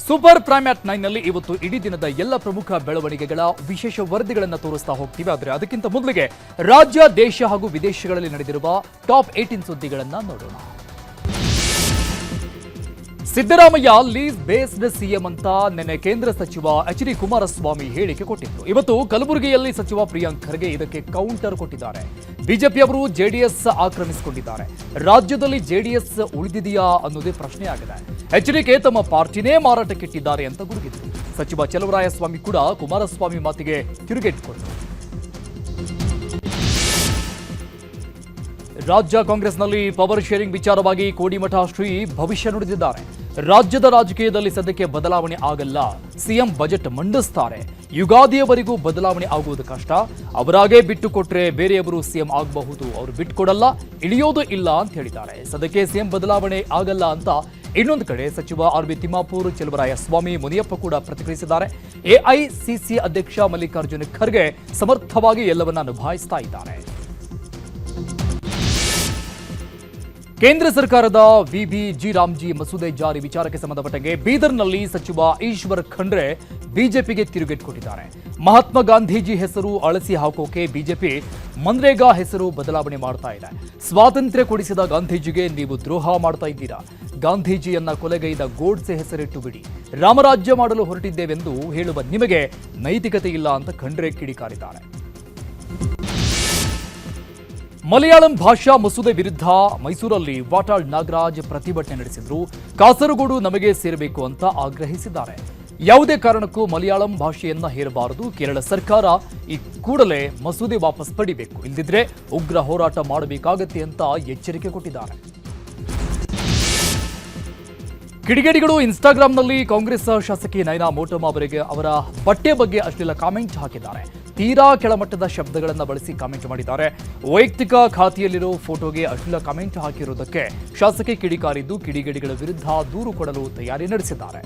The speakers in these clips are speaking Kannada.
ಸೂಪರ್ ಪ್ರೈಮ್ ಅಟ್ 9 ನಲ್ಲಿ ಇವತ್ತು ಇಡೀ ದಿನದ ಎಲ್ಲ ಪ್ರಮುಖ ಬೆಳವಣಿಗೆಗಳ ವಿಶೇಷ ವರದಿಗಳನ್ನು ತೋರಿಸ್ತಾ ಹೋಗ್ತೀವಿ. ಆದರೆ ಅದಕ್ಕಿಂತ ಮೊದಲಿಗೆ ರಾಜ್ಯ, ದೇಶ ಹಾಗೂ ವಿದೇಶಗಳಲ್ಲಿ ನಡೆದಿರುವ ಟಾಪ್ 18 ಸುದ್ದಿಗಳನ್ನು ನೋಡೋಣ. ಸಿದ್ದರಾಮಯ್ಯ ಲೀಸ್ ಬೇಸ್ಡ್ ಸಿಎಂ ಅಂತ ನಿನ್ನೆ ಕೇಂದ್ರ ಸಚಿವ ಎಚ್.ಡಿ. ಕುಮಾರಸ್ವಾಮಿ ಹೇಳಿಕೆ ಕೊಟ್ಟಿದ್ರು. ಇವತ್ತು ಕಲಬುರಗಿಯಲ್ಲಿ ಸಚಿವ ಪ್ರಿಯಾಂಕ್ ಖರ್ಗೆ ಇದಕ್ಕೆ ಕೌಂಟರ್ ಕೊಟ್ಟಿದ್ದಾರೆ. ಬಿಜೆಪಿಯವರು ಜೆಡಿಎಸ್ ಆಕ್ರಮಿಸಿಕೊಂಡಿದ್ದಾರೆ. ರಾಜ್ಯದಲ್ಲಿ ಜೆಡಿಎಸ್ ಉಳಿದಿದೆಯಾ ಅನ್ನೋದೇ ಪ್ರಶ್ನೆಯಾಗಿದೆ. ಎಚ್ಡಿಕೆ ತಮ್ಮ ಪಾರ್ಟಿನೇ ಮಾರಾಟಕ್ಕಿಟ್ಟಿದ್ದಾರೆ ಅಂತ ಗುಡುಗಿದ್ರು. ಸಚಿವ ಚಲುವರಾಯಸ್ವಾಮಿ ಕೂಡ ಕುಮಾರಸ್ವಾಮಿ ಮಾತಿಗೆ ತಿರುಗೇಟು. ರಾಜ್ಯ ಕಾಂಗ್ರೆಸ್ನಲ್ಲಿ ಪವರ್ ಶೇರಿಂಗ್ ವಿಚಾರವಾಗಿ ಕೋಡಿಮಠ ಶ್ರೀ ಭವಿಷ್ಯ ನುಡಿದಿದ್ದಾರೆ. ರಾಜ್ಯದ ರಾಜಕೀಯದಲ್ಲಿ ಸದ್ಯಕ್ಕೆ ಬದಲಾವಣೆ ಆಗಲ್ಲ. CM budget ಮಂಡಿಸ್ತಾರೆ. ಯುಗಾದಿಯವರೆಗೂ ಬದಲಾವಣೆ ಆಗುವುದು ಕಷ್ಟ. ಅವರಾಗೇ ಬಿಟ್ಟು ಕೊಟ್ರೆ ಬೇರೆಯವರು ಸಿಎಂ ಆಗಬಹುದು. ಅವರು ಬಿಟ್ಟುಕೊಡಲ್ಲ, ಇಳಿಯೋದು ಇಲ್ಲ ಅಂತ ಹೇಳಿದ್ದಾರೆ. ಸದ್ಯಕ್ಕೆ ಸಿಎಂ ಬದಲಾವಣೆ ಆಗಲ್ಲ ಅಂತ ಇನ್ನೊಂದು ಕಡೆ ಸಚಿವ ಆರ್.ಬಿ. ತಿಮ್ಮಾಪುರ್, ಚಲುವರಾಯಸ್ವಾಮಿ, ಮುನಿಯಪ್ಪ ಕೂಡ ಪ್ರತಿಕ್ರಿಯಿಸಿದ್ದಾರೆ. ಎಐಸಿಸಿ ಅಧ್ಯಕ್ಷ ಮಲ್ಲಿಕಾರ್ಜುನ ಖರ್ಗೆ ಸಮರ್ಥವಾಗಿ ಎಲ್ಲವನ್ನ ನಿಭಾಯಿಸ್ತಾ ಇದ್ದಾರೆ. ಕೇಂದ್ರ ಸರ್ಕಾರದ ವಿಬಿಜಿ ರಾಮ್ಜಿ ಮಸೂದೆ ಜಾರಿ ವಿಚಾರಕ್ಕೆ ಸಂಬಂಧಪಟ್ಟಂಗೆ ಬೀದರ್ನಲ್ಲಿ ಸಚಿವ ಈಶ್ವರ್ ಖಂಡ್ರೆ ಬಿಜೆಪಿಗೆ ತಿರುಗೇಟು ಕೊಟ್ಟಿದ್ದಾರೆ. ಮಹಾತ್ಮ ಗಾಂಧೀಜಿ ಹೆಸರು ಅಳಸಿ ಹಾಕೋಕೆ ಬಿಜೆಪಿ ಮನ್ರೇಗಾ ಹೆಸರು ಬದಲಾವಣೆ ಮಾಡ್ತಾ ಇದೆ. ಸ್ವಾತಂತ್ರ್ಯ ಕೊಡಿಸಿದ ಗಾಂಧೀಜಿಗೆ ನೀವು ದ್ರೋಹ ಮಾಡ್ತಾ ಇದ್ದೀರಾ. ಗಾಂಧೀಜಿಯನ್ನ ಕೊಲೆಗೈದ ಗೋಡ್ಸೆ ಹೆಸರಿಟ್ಟು ಬಿಡಿ. ರಾಮರಾಜ್ಯ ಮಾಡಲು ಹೊರಟಿದ್ದೇವೆಂದು ಹೇಳುವ ನಿಮಗೆ ನೈತಿಕತೆ ಇಲ್ಲ ಅಂತ ಖಂಡ್ರೆ ಕಿಡಿಕಾರಿದ್ದಾರೆ. ಮಲಯಾಳಂ ಭಾಷಾ ಮಸೂದೆ ವಿರುದ್ಧ ಮೈಸೂರಲ್ಲಿ ವಾಟಾಳ್ ನಾಗರಾಜ್ ಪ್ರತಿಭಟನೆ ನಡೆಸಿದ್ರು. ಕಾಸರಗೋಡು ನಮಗೆ ಸೇರಬೇಕು ಅಂತ ಆಗ್ರಹಿಸಿದ್ದಾರೆ. ಯಾವುದೇ ಕಾರಣಕ್ಕೂ ಮಲಯಾಳಂ ಭಾಷೆಯನ್ನ ಹೇರಬಾರದು. ಕೇರಳ ಸರ್ಕಾರ ಈ ಕೂಡಲೇ ಮಸೂದೆ ವಾಪಸ್ ಪಡಿಬೇಕು, ಇಲ್ಲದಿದ್ರೆ ಉಗ್ರ ಹೋರಾಟ ಮಾಡಬೇಕಾಗತ್ತೆ ಅಂತ ಎಚ್ಚರಿಕೆ ಕೊಟ್ಟಿದ್ದಾರೆ. ಕಿಡಿಗೇಡಿಗಳು ಇನ್ಸ್ಟಾಗ್ರಾಂನಲ್ಲಿ ಕಾಂಗ್ರೆಸ್ ಶಾಸಕಿ ನೈನಾ ಮೋಟಮ್ಮ ಅವರ ಬಟ್ಟೆ ಬಗ್ಗೆ ಅಶ್ಲೀಲ ಕಾಮೆಂಟ್ ಹಾಕಿದ್ದಾರೆ. ತೀರಾ ಕೆಳಮಟ್ಟದ ಶಬ್ದಗಳನ್ನು ಬಳಸಿ ಕಾಮೆಂಟ್ ಮಾಡಿದ್ದಾರೆ. ವೈಯಕ್ತಿಕ ಖಾತೆಯಲ್ಲಿರೋ ಫೋಟೋಗೆ ಅಶ್ಲೀಲ ಕಾಮೆಂಟ್ ಹಾಕಿರುವುದಕ್ಕೆ ಶಾಸಕಿ ಕಿಡಿಕಾರಿದ್ದು ಕಿಡಿಗೇಡಿಗಳ ವಿರುದ್ಧ ದೂರು ಕೊಡಲು ತಯಾರಿ ನಡೆಸಿದ್ದಾರೆ.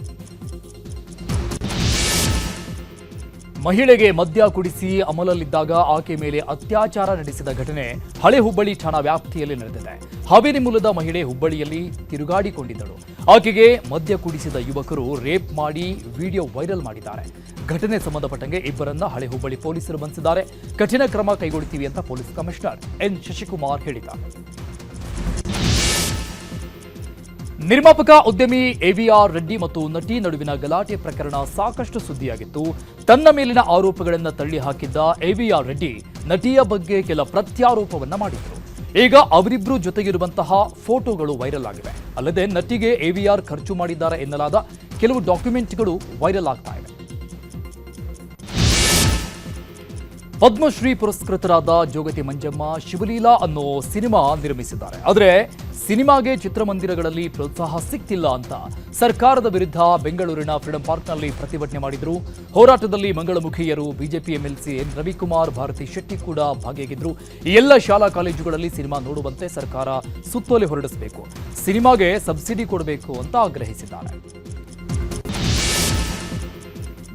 ಮಹಿಳೆಗೆ ಮದ್ಯ ಕುಡಿಸಿ ಅಮಲಲ್ಲಿದ್ದಾಗ ಆಕೆ ಮೇಲೆ ಅತ್ಯಾಚಾರ ನಡೆಸಿದ ಘಟನೆ ಹಳೆ ಹುಬ್ಬಳ್ಳಿ ಠಾಣಾ ವ್ಯಾಪ್ತಿಯಲ್ಲಿ ನಡೆದಿದೆ. ಹಾವೇರಿ ಮೂಲದ ಮಹಿಳೆ ಹುಬ್ಬಳ್ಳಿಯಲ್ಲಿ ತಿರುಗಾಡಿಕೊಂಡಿದ್ದಳು. ಆಕೆಗೆ ಮದ್ಯ ಕುಡಿಸಿದ ಯುವಕರು ರೇಪ್ ಮಾಡಿ ವಿಡಿಯೋ ವೈರಲ್ ಮಾಡಿದ್ದಾರೆ. ಘಟನೆ ಸಂಬಂಧಪಟ್ಟಂಗೆ ಇಬ್ಬರನ್ನ ಹಳೆ ಹುಬ್ಬಳ್ಳಿ ಪೊಲೀಸರು ಬಂಧಿಸಿದ್ದಾರೆ. ಕಠಿಣ ಕ್ರಮ ಕೈಗೊಳ್ಳುತ್ತೀವಿ ಅಂತ ಪೊಲೀಸ್ ಕಮಿಷನರ್ ಎನ್ ಶಶಿಕುಮಾರ್ ಹೇಳಿದ್ದಾರೆ. ನಿರ್ಮಾಪಕ ಉದ್ಯಮಿ ಎವಿಆರ್ ರೆಡ್ಡಿ ಮತ್ತು ನಟಿ ನಡುವಿನ ಗಲಾಟೆ ಪ್ರಕರಣ ಸಾಕಷ್ಟು ಸುದ್ದಿಯಾಗಿತ್ತು. ತನ್ನ ಮೇಲಿನ ಆರೋಪಗಳನ್ನು ತಳ್ಳಿ ಹಾಕಿದ್ದ ಎವಿಆರ್ ರೆಡ್ಡಿ ನಟಿಯ ಬಗ್ಗೆ ಕೆಲ ಪ್ರತ್ಯಾರೋಪವನ್ನ ಮಾಡಿದ್ರು. ಈಗ ಅವರಿಬ್ಬರು ಜೊತೆಗಿರುವಂತಹ ಫೋಟೋಗಳು ವೈರಲ್ ಆಗಿವೆ. ಅಲ್ಲದೆ ನಟಿಗೆ ಎವಿಆರ್ ಖರ್ಚು ಮಾಡಿದ್ದಾರೆ ಎನ್ನಲಾದ ಕೆಲವು ಡಾಕ್ಯುಮೆಂಟ್ಗಳು ವೈರಲ್ ಆಗ್ತಾ ಇವೆ. ಪದ್ಮಶ್ರೀ ಪುರಸ್ಕೃತರಾದ ಜೋಗತಿ ಮಂಜಮ್ಮ ಶಿವಲೀಲಾ ಅನ್ನೋ ಸಿನಿಮಾ ನಿರ್ಮಿಸಿದ್ದಾರೆ. ಆದರೆ ಸಿನಿಮಾಗೆ ಚಿತ್ರಮಂದಿರಗಳಲ್ಲಿ ಪ್ರೋತ್ಸಾಹ ಸಿಕ್ತಿಲ್ಲ ಅಂತ ಸರ್ಕಾರದ ವಿರುದ್ಧ ಬೆಂಗಳೂರಿನ ಫ್ರೀಡಂ ಪಾರ್ಕ್ನಲ್ಲಿ ಪ್ರತಿಭಟನೆ ಮಾಡಿದ್ರು. ಹೋರಾಟದಲ್ಲಿ ಮಂಗಳಮುಖಿಯರು, BJP MLC N Ravikumar, Bharathi Shetty ಕೂಡ ಭಾಗಿಯಾಗಿದ್ರು. ಈ ಎಲ್ಲ ಶಾಲಾ ಕಾಲೇಜುಗಳಲ್ಲಿ ಸಿನಿಮಾ ನೋಡುವಂತೆ ಸರ್ಕಾರ ಸುತ್ತೋಲೆ ಹೊರಡಿಸಬೇಕು, ಸಿನಿಮಾಗೆ ಸಬ್ಸಿಡಿ ಕೊಡಬೇಕು ಅಂತ ಆಗ್ರಹಿಸಿದ್ದಾರೆ.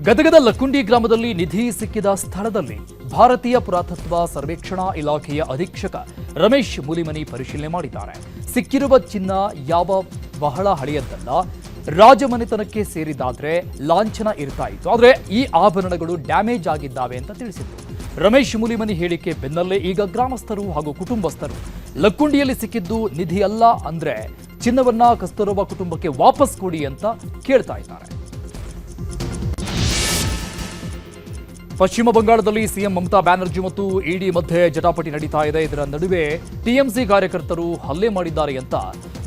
ಗದಗದ ಲಕ್ಕುಂಡಿ ಗ್ರಾಮದಲ್ಲಿ ನಿಧಿ ಸಿಕ್ಕಿದ ಸ್ಥಳದಲ್ಲಿ ಭಾರತೀಯ ಪುರಾತತ್ವ ಸರ್ವೇಕ್ಷಣಾ ಇಲಾಖೆಯ ಅಧೀಕ್ಷಕ ರಮೇಶ್ ಮುಲಿಮನಿ ಪರಿಶೀಲನೆ ಮಾಡಿದ್ದಾರೆ. ಸಿಕ್ಕಿರುವ ಚಿನ್ನ ಯಾವ ಬಹಳ ಹಳೆಯದ್ದಲ್ಲ, ರಾಜಮನೆತನಕ್ಕೆ ಸೇರಿದಾದ್ರೆ ಲಾಂಛನ ಇರ್ತಾ ಇತ್ತು. ಆದರೆ ಈ ಆಭರಣಗಳು ಡ್ಯಾಮೇಜ್ ಆಗಿದ್ದಾವೆ ಅಂತ ತಿಳಿಸಿದ್ರು. ರಮೇಶ್ ಮುಲಿಮನಿ ಹೇಳಿಕೆ ಬೆನ್ನಲ್ಲೇ ಈಗ ಗ್ರಾಮಸ್ಥರು ಹಾಗೂ ಕುಟುಂಬಸ್ಥರು ಲಕ್ಕುಂಡಿಯಲ್ಲಿ ಸಿಕ್ಕಿದ್ದು ನಿಧಿ ಅಲ್ಲ ಅಂದ್ರೆ ಚಿನ್ನವನ್ನ ಕಸ್ತೂರಬಾ ಕುಟುಂಬಕ್ಕೆ ವಾಪಸ್ ಕೊಡಿ ಅಂತ ಕೇಳ್ತಾ ಇದ್ದಾರೆ. ಪಶ್ಚಿಮ ಬಂಗಾಳದಲ್ಲಿ ಸಿಎಂ ಮಮತಾ ಬ್ಯಾನರ್ಜಿ ಮತ್ತು ಇಡಿ ಮಧ್ಯೆ ಜಟಾಪಟಿ ನಡೀತಾ ಇದೆ. ಇದರ ನಡುವೆ ಟಿಎಂಸಿ ಕಾರ್ಯಕರ್ತರು ಹಲ್ಲೆ ಮಾಡಿದ್ದಾರೆ ಅಂತ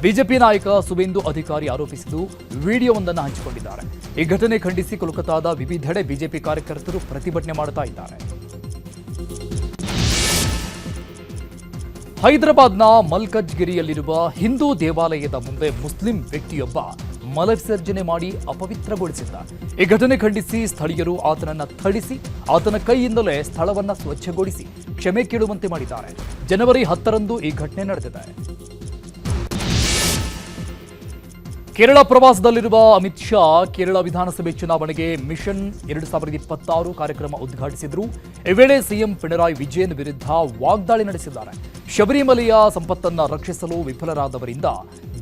ಬಿಜೆಪಿ ನಾಯಕ ಸುವೇಂದು ಅಧಿಕಾರಿ ಆರೋಪಿಸಿದ್ದು ವಿಡಿಯೋವೊಂದನ್ನು ಹಂಚಿಕೊಂಡಿದ್ದಾರೆ. ಈ ಘಟನೆ ಖಂಡಿಸಿ ಕೋಲ್ಕತಾದ ವಿವಿಧೆಡೆ ಬಿಜೆಪಿ ಕಾರ್ಯಕರ್ತರು ಪ್ರತಿಭಟನೆ ಮಾಡ್ತಾ ಇದ್ದಾರೆ. ಹೈದರಾಬಾದ್ನ ಮಲ್ಕಜ್ಗಿರಿಯಲ್ಲಿರುವ ಹಿಂದೂ ದೇವಾಲಯದ ಮುಂದೆ ಮುಸ್ಲಿಂ ವ್ಯಕ್ತಿಯೊಬ್ಬ ಮಲವಿಸರ್ಜನೆ ಮಾಡಿ ಅಪವಿತ್ರಗೊಳಿಸಿದ್ದ. ಈ ಘಟನೆ ಖಂಡಿಸಿ ಸ್ಥಳೀಯರು ಆತನನ್ನ ಥಳಿಸಿ ಆತನ ಕೈಯಿಂದಲೇ ಸ್ಥಳವನ್ನ ಸ್ವಚ್ಛಗೊಳಿಸಿ ಕ್ಷಮೆ ಕೇಳುವಂತೆ ಮಾಡಿದ್ದಾರೆ. ಜನವರಿ 10ರಂದು ಈ ಘಟನೆ ನಡೆದಿದೆ. ಕೇರಳ ಪ್ರವಾಸದಲ್ಲಿರುವ ಅಮಿತ್ ಶಾ ಕೇರಳ ವಿಧಾನಸಭೆ ಚುನಾವಣೆಗೆ ಮಿಷನ್ 2026 ಕಾರ್ಯಕ್ರಮ ಉದ್ಘಾಟಿಸಿದರು. ಈ ವೇಳೆ ಸಿಎಂ ಪಿಣರಾಯಿ ವಿಜಯನ್ ವಿರುದ್ಧ ವಾಗ್ದಾಳಿ ನಡೆಸಿದ್ದಾರೆ. ಶಬರಿಮಲೆಯ ಸಂಪತ್ತನ್ನು ರಕ್ಷಿಸಲು ವಿಫಲರಾದವರಿಂದ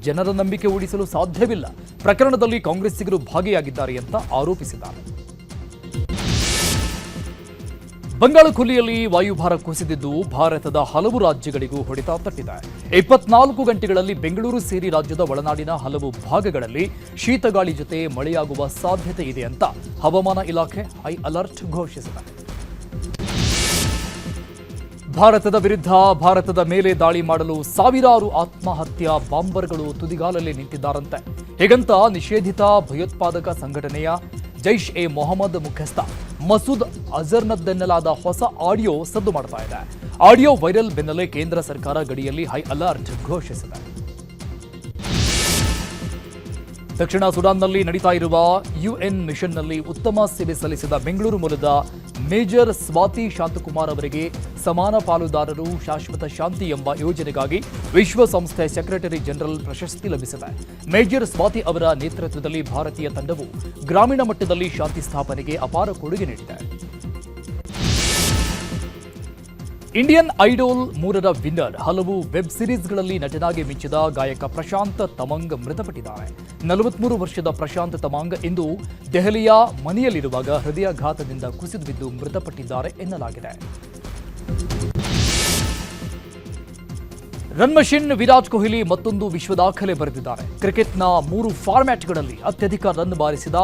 ಜನರ ನಂಬಿಕೆ ಉಳಿಸಲು ಸಾಧ್ಯವಿಲ್ಲ. ಪ್ರಕರಣದಲ್ಲಿ ಕಾಂಗ್ರೆಸ್ಸಿಗರು ಭಾಗಿಯಾಗಿದ್ದಾರೆ ಅಂತ ಆರೋಪಿಸಿದ್ದಾರೆ. ಬಂಗಾಳಕೊಲ್ಲಿಯಲ್ಲಿ ವಾಯುಭಾರ ಕುಸಿದಿದ್ದು ಭಾರತದ ಹಲವು ರಾಜ್ಯಗಳಿಗೂ ಹೊಡೆತ ತಟ್ಟಿದೆ. 24 ಗಂಟೆಗಳಲ್ಲಿ ಬೆಂಗಳೂರು ಸೇರಿ ರಾಜ್ಯದ ಒಳನಾಡಿನ ಹಲವು ಭಾಗಗಳಲ್ಲಿ ಶೀತಗಾಳಿ ಜೊತೆ ಮಳೆಯಾಗುವ ಸಾಧ್ಯತೆ ಇದೆ ಅಂತ ಹವಾಮಾನ ಇಲಾಖೆ ಹೈ ಅಲರ್ಟ್ ಘೋಷಿಸಿದೆ. ಭಾರತದ ವಿರುದ್ಧ ಭಾರತದ ಮೇಲೆ ದಾಳಿ ಮಾಡಲು ಸಾವಿರಾರು ಆತ್ಮಹತ್ಯಾ ಬಾಂಬರ್ಗಳು ತುದಿಗಾಲಲ್ಲಿ ನಿಂತಿದ್ದಾರಂತೆ. ಹೀಗಂತ ನಿಷೇಧಿತ ಭಯೋತ್ಪಾದಕ ಸಂಘಟನೆಯ ಜೈಷ್ ಎ ಮೊಹಮ್ಮದ್ ಮುಖ್ಯಸ್ಥ ಮಸೂದ್ ಅಜರ್ನದ್ದೆನ್ನಲಾದ ಹೊಸ ಆಡಿಯೋ ಸದ್ದು ಮಾಡ್ತಾ ಇದೆ. ಆಡಿಯೋ ವೈರಲ್ ಬೆನ್ನಲ್ಲೇ ಕೇಂದ್ರ ಸರ್ಕಾರ ಗಡಿಯಲ್ಲಿ ಹೈ ಅಲರ್ಟ್ ಘೋಷಿಸಿದೆ. ದಕ್ಷಿಣ ಸುಡಾನ್ನಲ್ಲಿ ನಡೀತಾ ಇರುವ ಯುಎನ್ ಮಿಷನ್ನಲ್ಲಿ ಉತ್ತಮ ಸೇವೆ ಸಲ್ಲಿಸಿದ ಬೆಂಗಳೂರು ಮೂಲದ ಮೇಜರ್ ಸ್ವಾತಿ ಶಾಂತಕುಮಾರ್ ಅವರಿಗೆ ಸಮಾನ ಪಾಲುದಾರರು ಶಾಶ್ವತ ಶಾಂತಿ ಎಂಬ ಯೋಜನೆಗಾಗಿ ವಿಶ್ವಸಂಸ್ಥೆ ಸೆಕ್ರೆಟರಿ ಜನರಲ್ ಪ್ರಶಸ್ತಿ ಲಭಿಸಿದೆ. ಮೇಜರ್ ಸ್ವಾತಿ ಅವರ ನೇತೃತ್ವದಲ್ಲಿ ಭಾರತೀಯ ತಂಡವು ಗ್ರಾಮೀಣ ಮಟ್ಟದಲ್ಲಿ ಶಾಂತಿ ಸ್ಥಾಪನೆಗೆ ಅಪಾರ ಕೊಡುಗೆ ನೀಡಿದೆ. ಇಂಡಿಯನ್ ಐಡಾಲ್ 3ರ ವಿನ್ನರ್ ಹಲವು ವೆಬ್ ಸಿರೀಸ್ಗಳಲ್ಲಿ ನಟನಾಗಿ ಮಿಂಚಿದ ಗಾಯಕ ಪ್ರಶಾಂತ್ ತಮಂಗ್ ಮೃತಪಟ್ಟಿದ್ದಾರೆ. 43 ವರ್ಷದ ಪ್ರಶಾಂತ್ ತಮಂಗ್ ಇಂದು ದೆಹಲಿಯ ಮನೆಯಲ್ಲಿರುವಾಗ ಹೃದಯಾಘಾತದಿಂದ ಕುಸಿದು ಬಿದ್ದು ಮೃತಪಟ್ಟಿದ್ದಾರೆ ಎನ್ನಲಾಗಿದೆ. ರನ್ ಮಷಿನ್ ವಿರಾಟ್ ಕೊಹ್ಲಿ ಮತ್ತೊಂದು ವಿಶ್ವ ದಾಖಲೆ ಬರೆದಿದ್ದಾರೆ. ಕ್ರಿಕೆಟ್ನ 3 ಫಾರ್ಮ್ಯಾಟ್ಗಳಲ್ಲಿ ಅತ್ಯಧಿಕ ರನ್ ಬಾರಿಸಿದ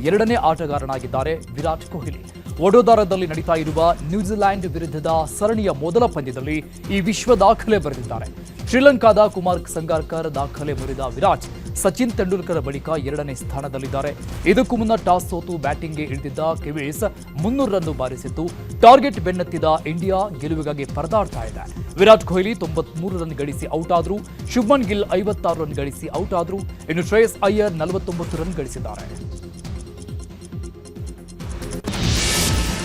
2ನೇ ಆಟಗಾರನಾಗಿದ್ದಾರೆ ವಿರಾಟ್ ಕೊಹ್ಲಿ. ವಡೋದರಾದಲ್ಲಿ ನಡೀತಾ ಇರುವ ನ್ಯೂಜಿಲೆಂಡ್ ವಿರುದ್ಧದ ಸರಣಿಯ ಮೊದಲ ಪಂದ್ಯದಲ್ಲಿ ಈ ವಿಶ್ವ ದಾಖಲೆ ಬರೆದಿದ್ದಾರೆ. ಶ್ರೀಲಂಕಾದ ಕುಮಾರ್ ಸಂಗಾಕರ್ ದಾಖಲೆ ಮುರಿದ ವಿರಾಟ್ ಸಚಿನ್ ತೆಂಡೂಲ್ಕರ್ ಬಳಿಕ 2ನೇ ಸ್ಥಾನದಲ್ಲಿದ್ದಾರೆ. ಇದಕ್ಕೂ ಮುನ್ನ ಟಾಸ್ ಸೋತು ಬ್ಯಾಟಿಂಗ್ಗೆ ಇಳಿದಿದ್ದ ಕಿವೀಸ್ 300 ರನ್ ಬಾರಿಸಿದ್ದು ಟಾರ್ಗೆಟ್ ಬೆನ್ನತ್ತಿದ ಇಂಡಿಯಾ ಗೆಲುವಿಗಾಗಿ ಪರದಾಡ್ತಾ ಇದೆ. ವಿರಾಟ್ ಕೊಹ್ಲಿ 93 ರನ್ ಗಳಿಸಿ ಔಟ್ ಆದ್ರು. ಶುಭ್ಮನ್ ಗಿಲ್ 56 ರನ್ ಗಳಿಸಿ ಔಟ್ ಆದ್ರು. ಇನ್ನು ಶ್ರೇಯಸ್ ಅಯ್ಯರ್ 49 ರನ್ ಗಳಿಸಿದ್ದಾರೆ.